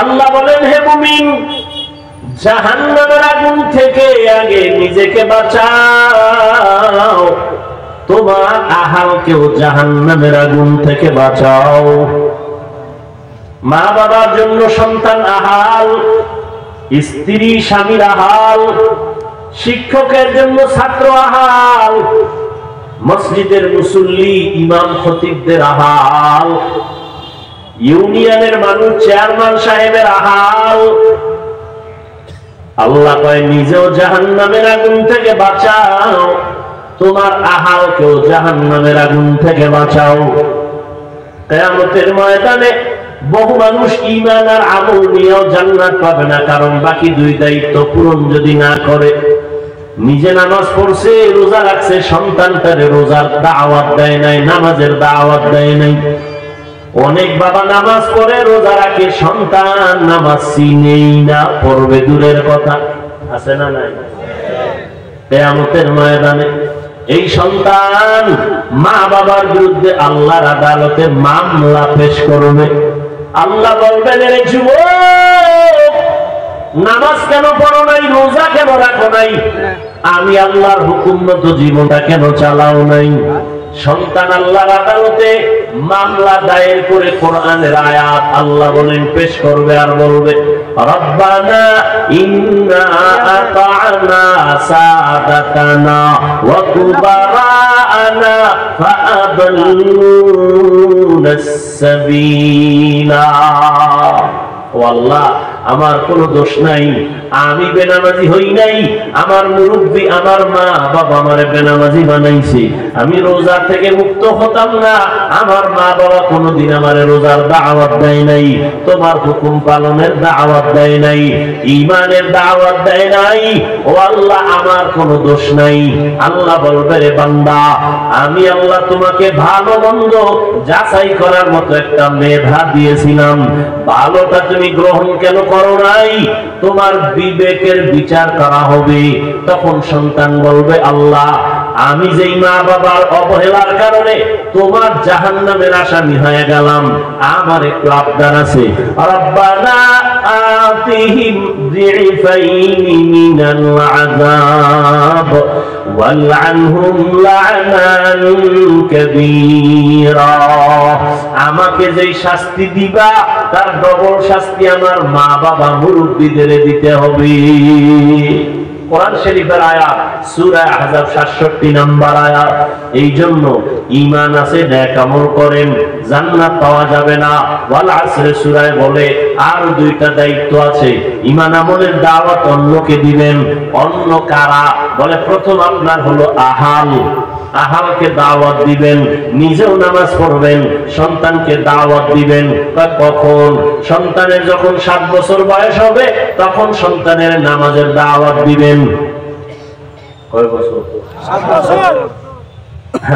আল্লাহ বলেন, হে মুমিন, জাহান্নামের আগুন থেকে আগে নিজেকে বাঁচাও, তোমার আহালকেও জাহান্নামের আগুন থেকে বাঁচাও। মা বাবার জন্য সন্তান আহাল, স্ত্রী স্বামীর আহাল, শিক্ষকের জন্য ছাত্র আহাল, মসজিদের মুসল্লি ইমাম খতিবদের আহাল, ইউনিয়নের মানুষ চেয়ারম্যান সাহেবের আহাল। আল্লাহ কয়, নিজেও জাহান্নামের আগুন থেকে বাঁচাও, তোমার আহালকেও জাহান্নামের আগুন থেকে বাঁচাও। কিয়ামতের ময়দানে বহু মানুষ ঈমান আর আমল নিয়েও জান্নাত পাবে না, কারণ বাকি দুই দায়িত্ব পূরণ যদি না করে। নিজে নামাজ পড়ছে, রোজা রাখছে, সন্তানটারে রোজার দাওয়াত দেয় নাই, নামাজের দাওয়াত দেয় নাই। অনেক বাবা নামাজ পড়ে, রোজা রাখে, সন্তান নামাজ চিনেই না, পড়বে দূরের কথা। আছে না নাই? কিয়ামতের ময়দানে এই সন্তান মা বাবার বিরুদ্ধে আল্লাহর আদালতে মামলা পেশ করবে। আল্লাহ বলবেন, রে যুবক, নামাজ কেন পড়ো নাই, রোজা কেন রাখো নাই, আমি আল্লাহর হুকুম মতো জীবনটা কেন চালাও নাই? সন্তান আল্লাহর আদালতে মামলা দায়ের করে কোরআনের আয়াত আল্লাহ বলেন পেশ করবে, আর বলবে, রব্বানা ইন্না আতা'না সাদাতানা ওয়া কুবারা'না ফাআদাল্লুনাস সাবিলা। ও আল্লাহ, আমার কোনো দোষ নাই, আমি বেনামাজি হই নাই, আমার মুরব্বী আমার মা বাবা আমারে বেনামাজি বানাইছে, আমি রোজা থেকে মুক্ত হতাম না, আমার মা বাবা কোনোদিন আমারে রোজার দাওয়াত দেয় নাই, তোমার হুকুম পালনের দাওয়াত দেয় নাই, ঈমানের দাওয়াত দেয় নাই। ও আল্লাহ, আমার কোনো দোষ নাই। আল্লাহ বলবে, রে বান্দা, আমি আল্লাহ তোমাকে ভালো মন্দ যাচাই করার মতো একটা মেধা দিয়েছিলাম, ভালোটা তুমি গ্রহণ কেন করো নাই? তোমার বিবেকের বিচার করা হবে। তখন সন্তান বলবে, আল্লাহ, আমি যেই মা বাবার অবহেলার কারণে তোমার জাহান্নামের আসামি হয়ে গেলাম, আমার একটু আবদার আছে। রব্বানা আতিহিম যিফাইনি মিনাল আযাব ওয়ালআনহুম লা'নান কাবীরা। আমাকে যেই শাস্তি দিবা তার ডবল শাস্তি আমার মা বাবা মুরব্বিদের দিতে হবে। কোরআন শরীফের আয়াত, সূরা আহজাব 67 নম্বর আয়াত। এই জন্য ঈমান আছে, নেক আমল করেন, জান্নাত পাওয়া যাবে না। ওয়াল আসরে সূরায় বলে আর দুইটা দায়িত্ব আছে। ঈমান আমলের দাওয়াত অন্যকে দিবেন। অন্য কারা? বলে প্রথম আপনার হলো আহাল, আহালকে দাওয়াত দিবেন, নিজেও নামাজ পড়বেন, সন্তানকে দাওয়াত দিবেন। কখন? সন্তানের যখন 7 বছর বয়স হবে তখন সন্তানের নামাজের দাওয়াত দিবেন। কয় বছর? 7 বছর।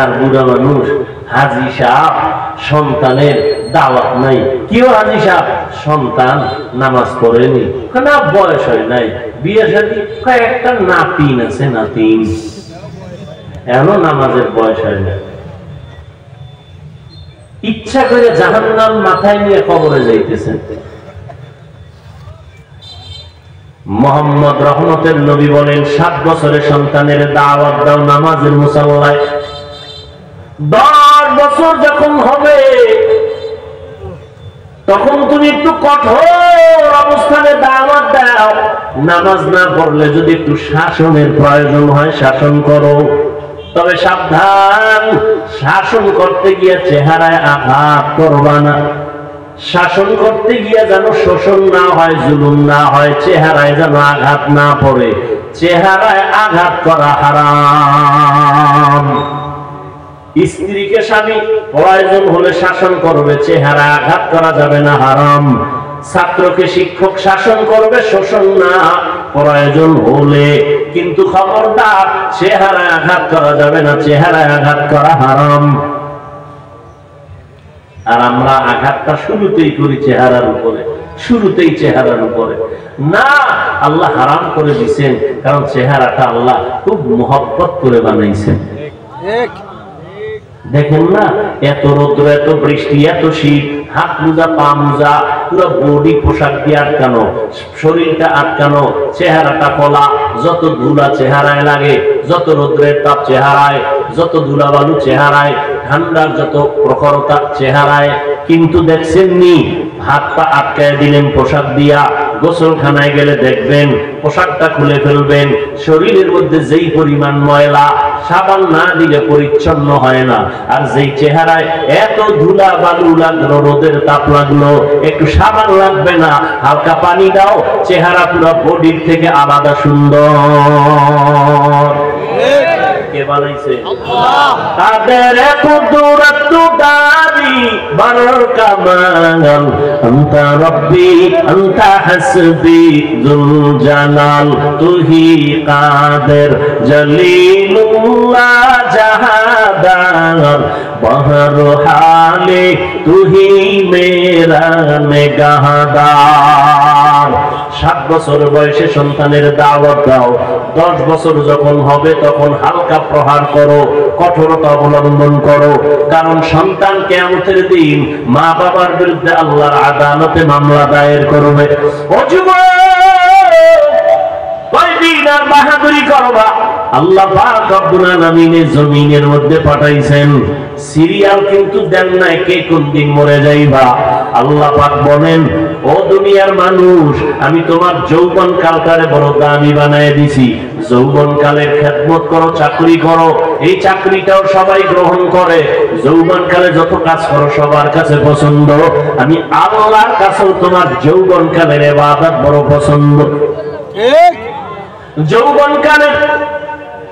আর বুড়া মানুষ, হাজী সাহেব, সন্তানের দাওয়াত নাই। কেউ হাজী সাহেব, সন্তান নামাজ পড়েনি, না বয়স হয় নাই, বিয়ে শাদী, একটা নাতিন আছে, নাতিন, এমন নামাজের বয়স হয় না। ইচ্ছা করে জাহান্নাম মাথায় নিয়ে কবরে যাইতেছেন। মুহাম্মদ রহমতের নবী বলেন, 7 বছরের সন্তানের দাওয়াত দাও নামাজের মুসাল্লায়। 10 বছর যখন হবে তখন তুমি একটু কঠোর অবস্থানে দাওয়াত দাও। নামাজ না পড়লে যদি একটু শাসনের প্রয়োজন হয় শাসন করো, তবে সাবধান, শাসন করতে গিয়ে চেহারায় আঘাত করবা না। শাসন করতে গিয়ে যেন শোষণ না হয়, জুলুম না হয়, চেহারায় যেন আঘাত না পড়ে। চেহারায় আঘাত করা হারাম। স্ত্রীকে স্বামী প্রয়োজন হলে শাসন করবে, চেহারায় আঘাত করা যাবে না, হারাম। ছাত্রকে শিক্ষক শাসন করবে, শোষণ না, প্রয়োজন হলে। কিন্তু খবরদার, চেহারায় আঘাত করা যাবে না, চেহারায় আঘাত করা হারাম। আর আমরা আঘাতটা শুরুতেই করি চেহারার উপরে, শুরুতেই চেহারার উপরে না। আল্লাহ হারাম করে দিয়েছেন, কারণ চেহারাটা আল্লাহ খুব মহব্বত করে বানাইছেন। দেখেন না, এত রৌদ্র, এত বৃষ্টি, এত শীত, হাত মোজা পা মোজা, পুরো বডি পোশাক দিয়ে আটকানো, শরীরটা আটকানো, চেহারাটা খোলা, যত ধুলা চেহারায় লাগে, যত রৌদ্রের তাপ চেহারায়, যত ধুলাবালু চেহারায়, ঠান্ডার যত প্রখরতা চেহারায়, কিন্তু দেখছেন নি হাত পা আটকায় দিলেন পোশাক দিয়া। গোসলখানায় গেলে দেখবেন পোশাকটা খুলে ফেলবেন, শরীরের মধ্যে যেই পরিমাণ ময়লা, সাবান না দিলে পরিচ্ছন্ন হয় না। আর যেই চেহারায় এত ধুলা বালু লাগলো, রোদের তাপ লাগলো, একটু সাবান লাগবে না, হালকা পানি দাও, চেহারা পুরো বডির থেকে আলাদা সুন্দর। কে বানাইছে? আল্লাহ। তাদের কুদরত দারি বর কামাল, আনতা রব্বি আনতা হাসবি যুল জালাল, তুহি কাদের জলিলুল্লাহ জাহাদার, বহর হালে তুহি মেরা নেগাহদার। 7 বছর বয়সে সন্তানের দাওয়াত দাও, 10 বছর যখন হবে তখন হালকা প্রহার করো, কঠোরতা অবলম্বন করো, কারণ সন্তান কিয়ামতের দিন মা বাবার বিরুদ্ধে আল্লাহর আদালতে মামলা দায়ের করবে। ও যুবক, কয়দিন আর বাহাদুরি করবা? আল্লাহ পাক রব্বুল আলামিন জমিনের মধ্যে পাঠাইছেন, সিরিয়াল কিন্তু দেন নাই কে কোন দিন মরে যাইবা। আল্লাহ পাক বলেন, ও দুনিয়ার মানুষ, আমি তোমার যৌবন কালটারে বড় দামি বানায় দিছি। যৌবন কালের খেদমত করো, চাকরি করো, এই চাকরিটাও সবাই গ্রহণ করে। যৌবন কালে যত কাজ করো সবার কাছে পছন্দ। আমি আল্লাহর কাছেও তোমার যৌবন কালের ইবাদত বড় পছন্দ। ঠিক, যৌবন কালের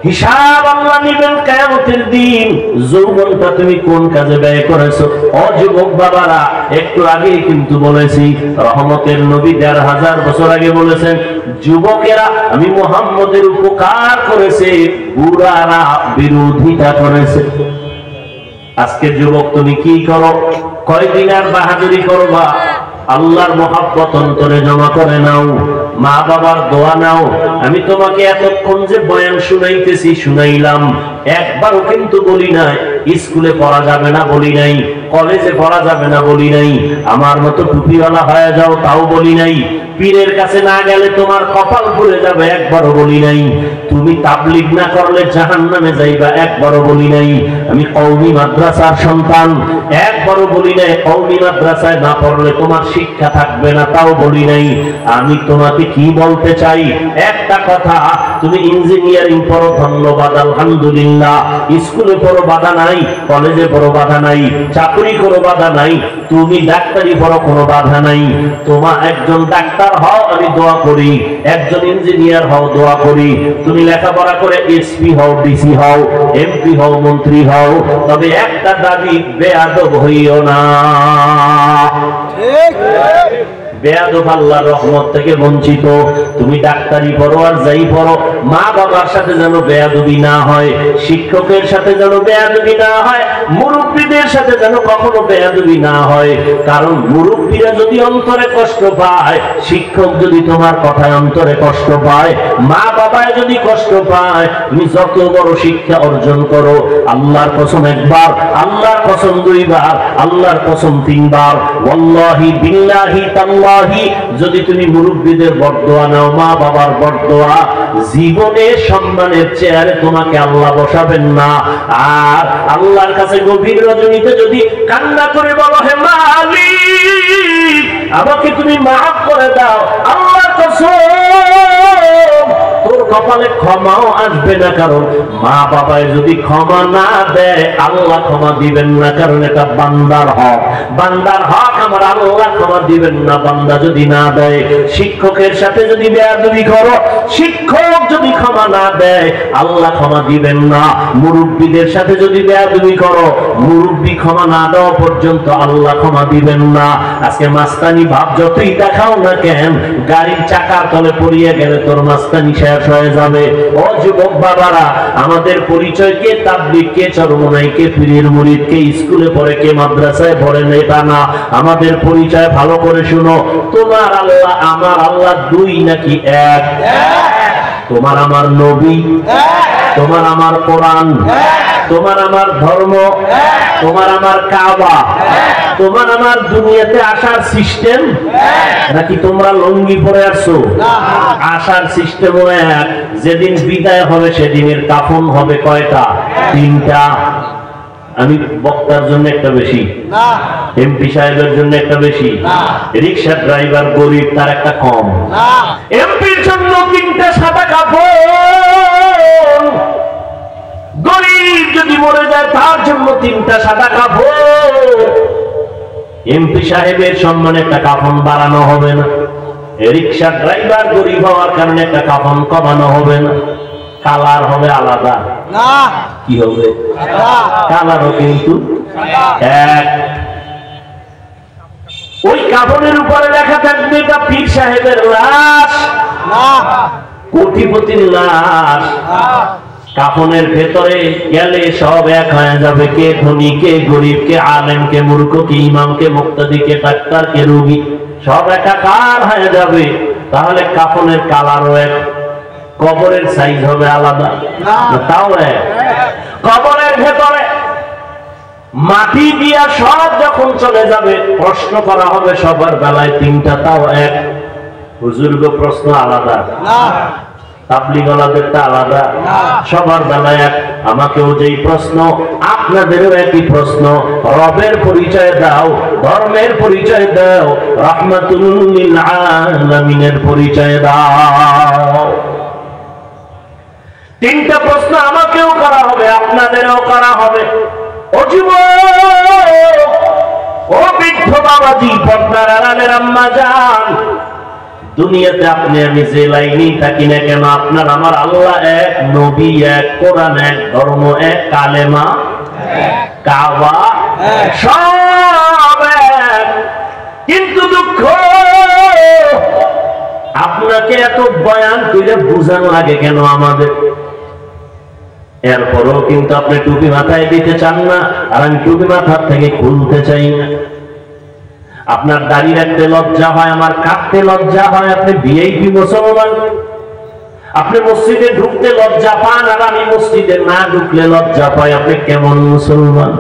হিসাব আল্লাহ নিবেন কিয়ামতের দিন। যৌবনটা তুমি কোন কাজে ব্যয় করেছো? ও যুবক বাবারা, একটু আগেই কিন্তু বলেছি, রহমতের নবী 1500 বছর আগে বলেছেন, যুবকেরা আমি মুহাম্মদের উপকার করেছে, বুড়ারা বিরোধিতা করেছে। আজকে যুবক তুমি কি করো? কয়দিন আর বাহাদুরি করবা? আল্লাহর মহব্বত অন্তরে জমা করে নাও, মা বাবার দোয়া নাও। আমি তোমাকে এতক্ষণ যে বয়ান শুনাইতেছি, শুনাইলাম, একবারও কিন্তু বলি নাই স্কুলে পড়া যাবে না, বলি নাই কলেজে পড়া যাবে না, বলি নাই আমার মতো টুপিওয়ালা হয়ে যাও, তাও বলি নাই পীরের কাছে না গেলে তোমার কপাল পুড়ে যাবে, একবারও বলি নাই তুমি তাবলীগ না করলে জাহান্নামে যাইবা, একবারও বলি নাই আমি কওমি মাদ্রাসার সন্তান, একবারও বলি নাই কওমি মাদ্রাসায় না পড়লে তোমার শিক্ষা থাকবে না, তাও বলি নাই। আমি তোমাকে কি বলতে চাই, একটা কথা, তুমি ইঞ্জিনিয়ারিং পড়ো, ধন্যবাদ, আলহামদুলিল্লাহ, স্কুলে পড়ো, বাধা নাই, কলেজে পড়ো, বাধা নাই, চাকরি করো, বাধা নাই, তুমি ডাক্তারি পড়ো, কোনো বাধা নাই। তোমার একজন ডাক্তার হও, আমি দোয়া করি, একজন ইঞ্জিনিয়ার হও, দোয়া করি, তুমি লেখাপড়া করে এসপি হও, ডিসি হও, এমপি হও, মন্ত্রী হও, তবে একটা দাবি, বেয়াদব হইও না। ঠিক, বেয়াদব আল্লাহর রহমত থেকে বঞ্চিত। তুমি ডাক্তারি পড়ো আর যাই পড়ো, মা বাবার সাথে যেন বেয়াদবি না হয়, শিক্ষকের সাথে যেন বেয়াদবি না হয়, মুরব্বীদের সাথে যেন কখনো বেয়াদবি না হয়। কারণ মুরব্বীরা যদি অন্তরে কষ্ট পায়, শিক্ষক যদি তোমার কথায় অন্তরে কষ্ট পায়, মা বাবায় যদি কষ্ট পায়, তুমি যত বড় শিক্ষা অর্জন করো, আল্লাহর কসম একবার, আল্লাহর কসম 2 বার, আল্লাহর কসম 3 বার, ওয়াল্লাহি বিল্লাহি তাল্লাহি, যদি তুমি মুরব্বীদের বরদোয়া নাও, মা বাবার বরদোয়া, জীবনে সম্মানের চেয়ারে তোমাকে আল্লাহ বসাবেন না। আর আল্লাহর কাছে গভীর রজনীতে যদি কান্না করে বলো, হে মালিক আমাকে তুমি মাফ করে দাও, আল্লাহর কসম তোর কপালে ক্ষমাও আসবে না, কারণ মা বাবায় যদি ক্ষমা না দেয় আল্লাহ ক্ষমা দিবেন না, কারণ এটা বান্দার হক, বান্দার হক আমার আল্লাহ ক্ষমা দিবেন না বান্দা যদি না দেয়। শিক্ষকের সাথে যদি বেয়াদবি করো, শিক্ষক যদি ক্ষমা না দেয় আল্লাহ ক্ষমা দিবেন না। মুরব্বীদের সাথে যদি বেয়াদবি করো, মুরব্বী ক্ষমা না দেওয়া পর্যন্ত আল্লাহ ক্ষমা দিবেন না। আজকে মাস্তানি ভাব যতই দেখাও না কেন, গাড়ির চাকার তলে পড়িয়ে গেলে তোর মাস্তানি শেষ হয়ে যাবে। ও যুবক বাবারা, আমাদের পরিচয় কে তাবলীগ, কে চরমনাই, কে পীরের মুরিদ, কে স্কুলে পড়ে, কে মাদ্রাসায় পড়ে, এটা না। আমাদের পরিচয় ভালো করে শুনো, তোমার আল্লাহ আমার আল্লাহ 2 নাকি 1? তোমার আমার নবী 1, তোমার আমার কোরআন, তোমার আমার ধর্ম, তোমার আমার কাবা, তোমার আমার দুনিয়াতে আসার সিস্টেম, নাকি তোমরা লঙ্গি পরে আসছো? আসার সিস্টেম এক, যেদিন বিদায় হবে সেদিনের কাফন হবে কয়টা? 3টা। আমি বক্তার জন্য একটা বেশি, এমপি সাহেবের জন্য একটা বেশি, রিক্সা ড্রাইভার গরিব তার একটা কম। এমপির জন্য 3টা সাদা কাফন, গরিব যদি মরে যায় তার জন্য 3টা সাদা কাফন। এমপি সাহেবের সম্মানে একটা কাফন বাড়ানো হবে না, রিক্সা ড্রাইভার গরিব হওয়ার কারণে একটা কাফন কমানো হবে না, কালার হবে আলাদা। কি হবে? কালারও কিন্তু এক। ওই কাফনের উপরে লেখা থাকবে এটা পীর সাহেবের লাশ, কোটিপতির লাশ। কাফনের ভেতরে গেলে সব এক হয়ে যাবে, কে ধনী কে গরিব, কে আলেম কে মূর্খ, কে ইমাম কে মুক্তাদি, কে ডাক্তার কে রোগী, সব একাকার হয়ে যাবে। তাহলে কাফনের কালারও এক, কবরের সাইজ হবে আলাদা, তাও এক। কবরের ভেতরে মাটি দিয়া সব যখন চলে যাবে প্রশ্ন করা হবে সবার বেলায় 3টা, তাও এক। হুজুর গো প্রশ্ন আলাদা, তাবলীগওয়ালাদেরটা আলাদা, সবার বেলায় এক। আমাকেও যেই প্রশ্ন আপনাদেরও একই প্রশ্ন। রবের পরিচয় দাও, ধর্মের পরিচয় দাও, রাহমাতুল লিল আলামিনের পরিচয় দাও। 3টা প্রশ্ন আমাকেও করা হবে, আপনাদেরও করা হবে। ও যুবক, ও বৃদ্ধ বাবাজি, পর্দার আড়ালের আম্মা জান, দুনিয়াতে আপনি আমি যে লাইনেই থাকি না কেন, আপনার আমার আল্লাহ এক, নবী এক, কোরআন এক, ধর্ম এক, কালেমা কাবা সব এক। কিন্তু দুঃখ, আপনাকে এত বয়ান করে বুঝানো লাগে কেন আমাদের? এরপরও কিন্তু আপনি টুপি মাথায় দিতে চান না, আর আমি টুপি মাথার থেকে খুলতে চাই না। আপনার দাড়ি রাখতে লজ্জা হয়, আমার কাটতে লজ্জা হয়। আপনি ভিআইপি মুসলমান, আপনি মসজিদে ঢুকতে লজ্জা পান, আর আমি মসজিদে না ঢুকলে লজ্জা পাই। আপনি কেমন মুসলমান?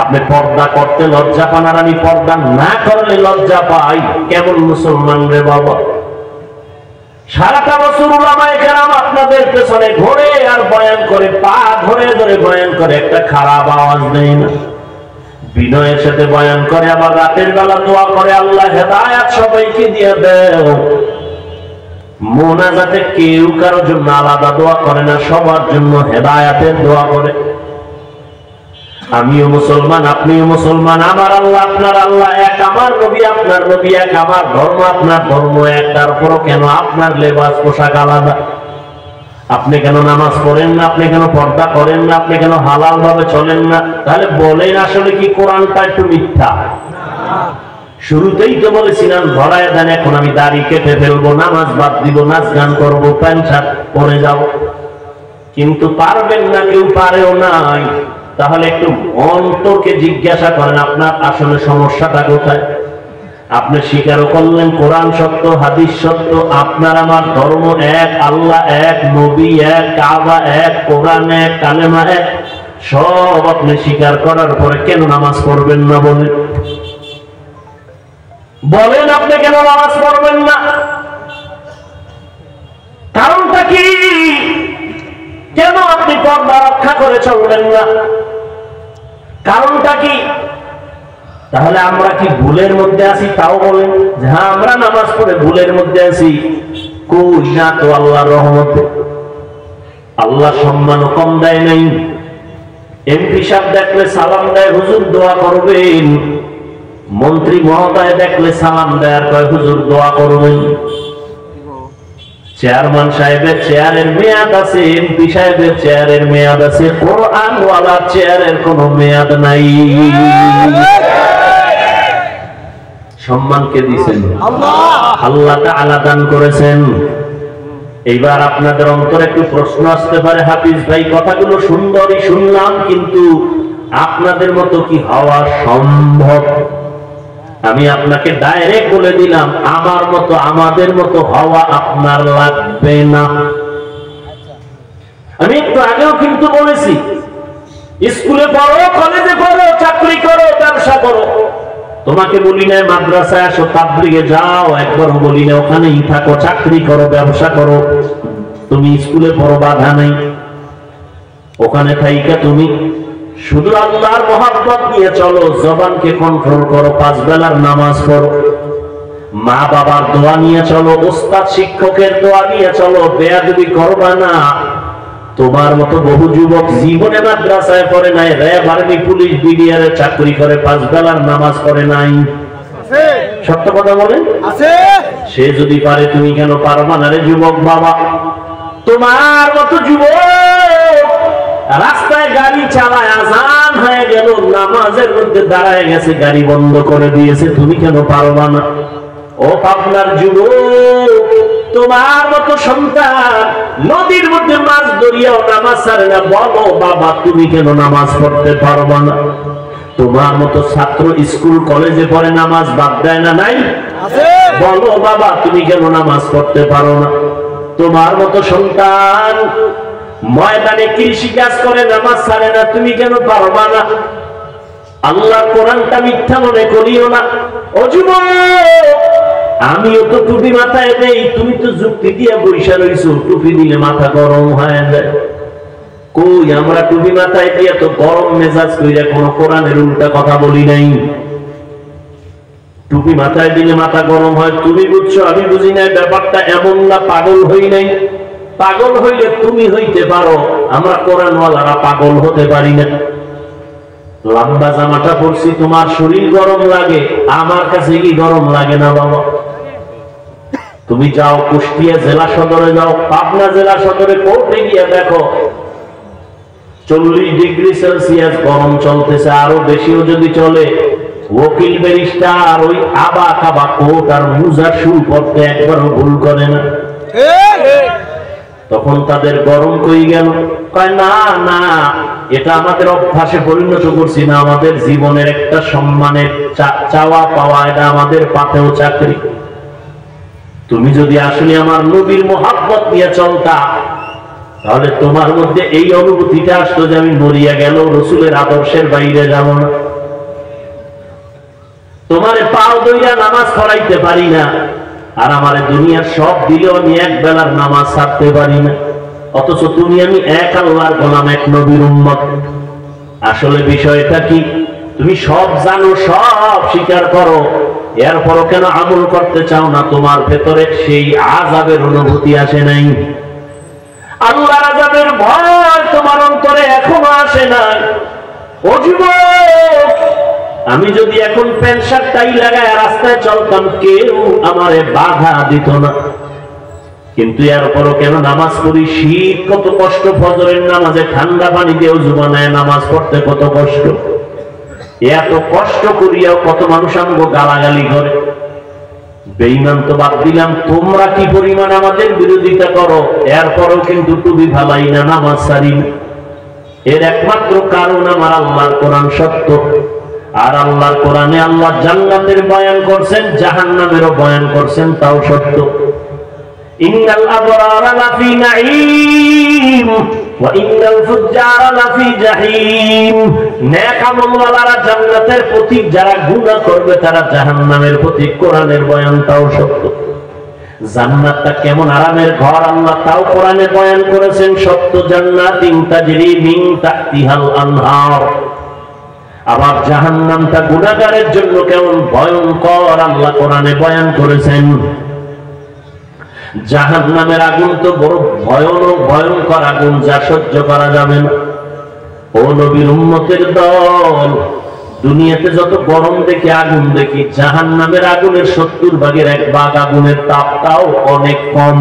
আপনি পর্দা করতে লজ্জা পান, আর আমি পর্দা না করলে লজ্জা পাই। কেমন মুসলমান রে বাবা? সারাটা বছর উলামায়ে কেরাম আপনাদের পেছনে ঘোরে আর বয়ান করে, পা ধরে ধরে বয়ান করে, একটা খারাপ আওয়াজ নেই না। বিনয়ের সাথে বয়ান করে, আবার রাতের বেলা দোয়া করে, আল্লাহ হেদায়েত সবাইকে দিয়ে দাও। মোনাজাতে কেউ কারো জন্য আলাদা দোয়া করে না, সবার জন্য হেদায়েতের দোয়া করে। আমিও মুসলমান, আপনিও মুসলমান, আমার আল্লাহ আপনার আল্লাহ এক, আমার নবী আপনার নবী এক, আমার ধর্ম আপনার ধর্ম এক। তারপরও কেন আপনার লেবাস পোশাক আলাদা? আপনি কেন নামাজ পড়েন না? আপনি কেন পর্দা করেন না? আপনি কেন হালাল ভাবে চলেন না? তাহলে বলেন, আসলে কি কোরআনটা একটু মিথ্যা? শুরুতেই তো বলেছিলাম ধরায় দেন, এখন আমি দাড়ি কেটে ফেলবো, নামাজ বাদ দিব, নাচ গান করবো, প্যান্ট শার্ট পরে যাব। কিন্তু পারবেন না, কেউ পারেও নাই। তাহলে একটু অন্তরকে জিজ্ঞাসা করেন, আপনার আসলে সমস্যাটা কোথায়? আপনি স্বীকারও করলেন কোরআন সত্য, হাদিস সত্য, আপনার আমার ধর্ম এক, আল্লাহ এক, নবী এক, কাবা এক, কোরআন এক, কালেমা এক, সব আপনি স্বীকার করার পরে কেন নামাজ পড়বেন না? বলেন আপনি কেন নামাজ পড়বেন না? কারণটা কি? কেন আপনি পর্দা রক্ষা করে চলবেন না? কারণটা কি? তাহলে আমরা কি ভুলের মধ্যে আছি? তাও বলেন যে হ্যাঁ, আমরা নামাজ পড়ে ভুলের মধ্যে আছি। কই না তো, আল্লাহর রহমতে আল্লাহ সম্মানও কম দেয় নাই। এমপি সাহেব দেখলে সালাম দেয়, হুজুর দোয়া করবেন। মন্ত্রী মহোদয় দেখলে সালাম দেয় আর কয় হুজুর দোয়া করবেন। চেয়ারম্যান সাহেবের চেয়ারের মেয়াদ আছে, এমপি সাহেবের চেয়ারের মেয়াদ আছে, কোরআনওয়ালার চেয়ারের কোনো মেয়াদ নাই। সম্মানকে দিয়েছেন আল্লাহ তাআলা, দান করেছেন। এইবার আপনাদের অন্তরে একটু প্রশ্ন আসতে পারে, হাফিজ ভাই কথাগুলো সুন্দরই শুনলাম, কিন্তু আপনাদের মতো কি হওয়া সম্ভব? আমি আপনাকে ডাইরেক্ট বলে দিলাম, আমার মতো আমাদের মতো হওয়া আপনার লাগবে না। আমি একটু আগেও কিন্তু বলেছি, স্কুলে পড়ো, কলেজে পড়ো, চাকরি করো, ব্যবসা করো। তোমাকে বলি না মাদ্রাসায় আসো, তাবলীগে যাও, একবারও বলি না ওখানেই থাকো, চাকরি করো, ব্যবসা করো। তুমি স্কুলে পড়ো, বাধা নেই। ওখানে থাইকা তুমি শুধু আল্লাহর মহব্বত নিয়ে চলো, জবানকে কন্ট্রোল করো, 5 বেলার নামাজ পড়ো, মা বাবার দোয়া নিয়ে চলো, ওস্তাদ শিক্ষকের দোয়া নিয়ে চলো, বেয়াদবি করবা না। তোমার মতো বহু যুবক জীবনে মাদ্রাসায় পড়ে নাই, র্যাব, আর্মি, পুলিশ, বিডিআর চাকরি করে, 5 বেলার নামাজ পড়ে নাই। সত্য কথা বলেন, সে যদি পারে তুমি কেন পারবা না রে যুবক বাবা? তোমার মতো যুবক রাস্তায় গাড়ি চালায়, আজান হয়ে গেল, নামাজের মধ্যে দাঁড়ায় গেছে, গাড়ি বন্ধ করে দিয়েছে, তুমি কেন পারবা না? ও পাবনার যুবক, তোমার মতো সন্তান নদীর মধ্যে মাছ ধরিয়াও নামাজ ছাড়ে না, বলো বাবা তুমি কেন নামাজ পড়তে পারবা না? তোমার মতো ছাত্র স্কুল কলেজে পড়ে, নামাজ বাদ দেয় না? নাই? বলো বাবা তুমি কেন নামাজ পড়তে পারো না? তোমার মতো সন্তান ময়দানে কৃষি কাজ করে, নামাজ ছাড়ে না, তুমি কেন পারবা না? আল্লাহর কোরআনটা মিথ্যা মনে করিও না। ও যুবক, আমিও তো টুপি মাথায় দেই, তুমি তো যুক্তি দিয়ে বৈশা রইছো, টুপি দিলে মাথা গরম হয়ে যায়। কই আমরা টুপি মাথায় দিয়ে তো গরম মেজাজ কইরা কোনো কোরআনের উল্টা কথা বলি নাই। টুপি মাথায় দিলে মাথা গরম হয়, তুমি বুঝছো, আমি বুঝি নাই। ব্যাপারটা এমন না, পাগল হই নাই। পাগল হইলে তুমি হইতে পারো, আমরা কোরআনওয়ালারা পাগল হতে পারি না। লম্বা জামাটা পরছি, তোমার শরীর গরম লাগে, আমার কাছে কি গরম লাগে না বাবা? তুমি যাও কুষ্টিয়া জেলা সদরে, যাও পাবনা জেলা সদরে, কোর্টে গিয়ে দেখো 40 ডিগ্রি সেলসিয়াস গরম চলতেছে, আরো বেশিও যদি চলে। ওকিল ব্যারিস্টার ওই আবা কাবা কোট আর মুজা শু পড়তে একবারও ভুল করে না। তখন তাদের গরম কই গেল? কয় না না, এটা আমাদের অভ্যাসে পরিণত করছি না, আমাদের জীবনের একটা সম্মানের চাওয়া পাওয়া, এটা আমাদের পাতেও চাকরি। তুমি যদি আসলে আমার নবীর মোহাব্বত নিয়ে চলতা, তাহলে তোমার মধ্যে এই অনুভূতিটা আসতো যে আমি মরিয়া গেল রসুলের আদর্শের বাইরে যাব না। তোমারে পাও দইরা নামাজ পড়াইতে পারি না, আর আমার দুনিয়ার সব দিলেও আমি এক বেলার নামাজ ছাড়তে পারি না, অথচ তুমি আমি এক আল্লাহর গোলাম, এক নবীর উম্মত। আসলে বিষয়টা কি? তুমি সব জানো, সব স্বীকার করো, এরপরও কেন আমল করতে চাও না? তোমার ভেতরে সেই আযাবের অনুভূতি আসে নাই? আল্লাহর আযাবের ভয় তোমার অন্তরে এখনো আসে নাই? ও যুবক, আমি যদি এখন প্যান্ট শার্ট টাই লাগায় রাস্তায় চলতাম, কেউ আমারে বাধা দিত না। কিন্তু এরপরও কেন নামাজ পড়ি? শীত কত কষ্ট, ফজরের নামাজে ঠান্ডা পানি দিয়ে ওযু বানায় নামাজ পড়তে কত কষ্ট। এত কষ্ট করিয়াও কত মানুষ আমগো গালাগালি করে। বেঈমান তো বাদ দিলাম, তোমরা কি পরিমাণ আমাদের বিরোধিতা করো, এরপরও কিন্তু টুপি ভালাই না, নামাজ ছাড়ি না। এর একমাত্র কারণ আমার আল্লাহর কোরআন সত্য। আর আল্লাহর কোরআনে আল্লাহ জান্নাতের বয়ান করছেন, জাহান্নামেরও বয়ান করছেন, তাও সত্য। ইন্নাল আবরারা লাফি নাঈম ওয়া ইন্নাল ফুজ্জারা লাফি জাহিম। নেক আমলওয়ালারা জান্নাতের পথিক, যারা গুনাহ করবে তারা জাহান্নামের পথিক। কোরআনের বয়ানটাও সত্য। জান্নাতটা কেমন আরামের ঘর আল্লাহ তাও কোরআনে বয়ান করেছেন, সত্য। জান্নাতিন তাজরি মিন তাহতিহাল আনহার। আবার জাহান্নামটা গুনাহগারের জন্য কেমন ভয়ঙ্কর আল্লাহ কোরআনে বয়ান করেছেন। জাহান্নামের আগুন তো বড় ভয়ানক, ভয়ঙ্কর আগুন, যা সহ্য করা যাবে না। ও নবীর উম্মতের দল, দুনিয়াতে যত গরম দেখি, আগুন দেখি, জাহান্নামের আগুনের 70 ভাগের 1 ভাগ আগুনের তাপটাও অনেক কম।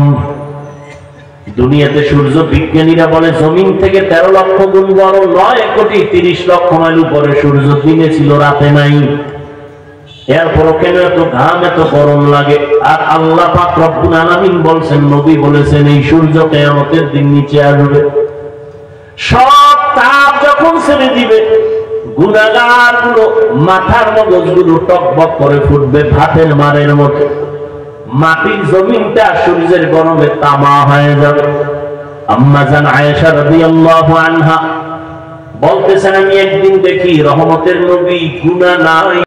দুনিয়াতে সূর্য বিজ্ঞানীরা বলে জমিন থেকে 13 লক্ষ গুণ বড়, 9 কোটি 30 লক্ষ মাইল উপরে সূর্য, দিনে ছিল রাতে নাই। এরপরও কেন এত ঘাম, এত গরম লাগে? আর আল্লাহ পাক রব্বুল আলামিন বলছেন, নবী বলেছেন, এই সূর্য কিয়ামতের দিন নিচে আসবে। সব তাপ যখন ছেড়ে দিবে, গুনাহগার গুলো মাথার মগজগুলো টকবক করে ফুটবে ভাতের মারের মতো। মাটির জমিনটা সূর্যের গরমে তামা হয়ে যাবে। আম্মা জান আয়েশা রাদিয়াল্লাহু আনহা বলতেছেন, আমি একদিন দেখি রহমতের নবী গুনাহ নাই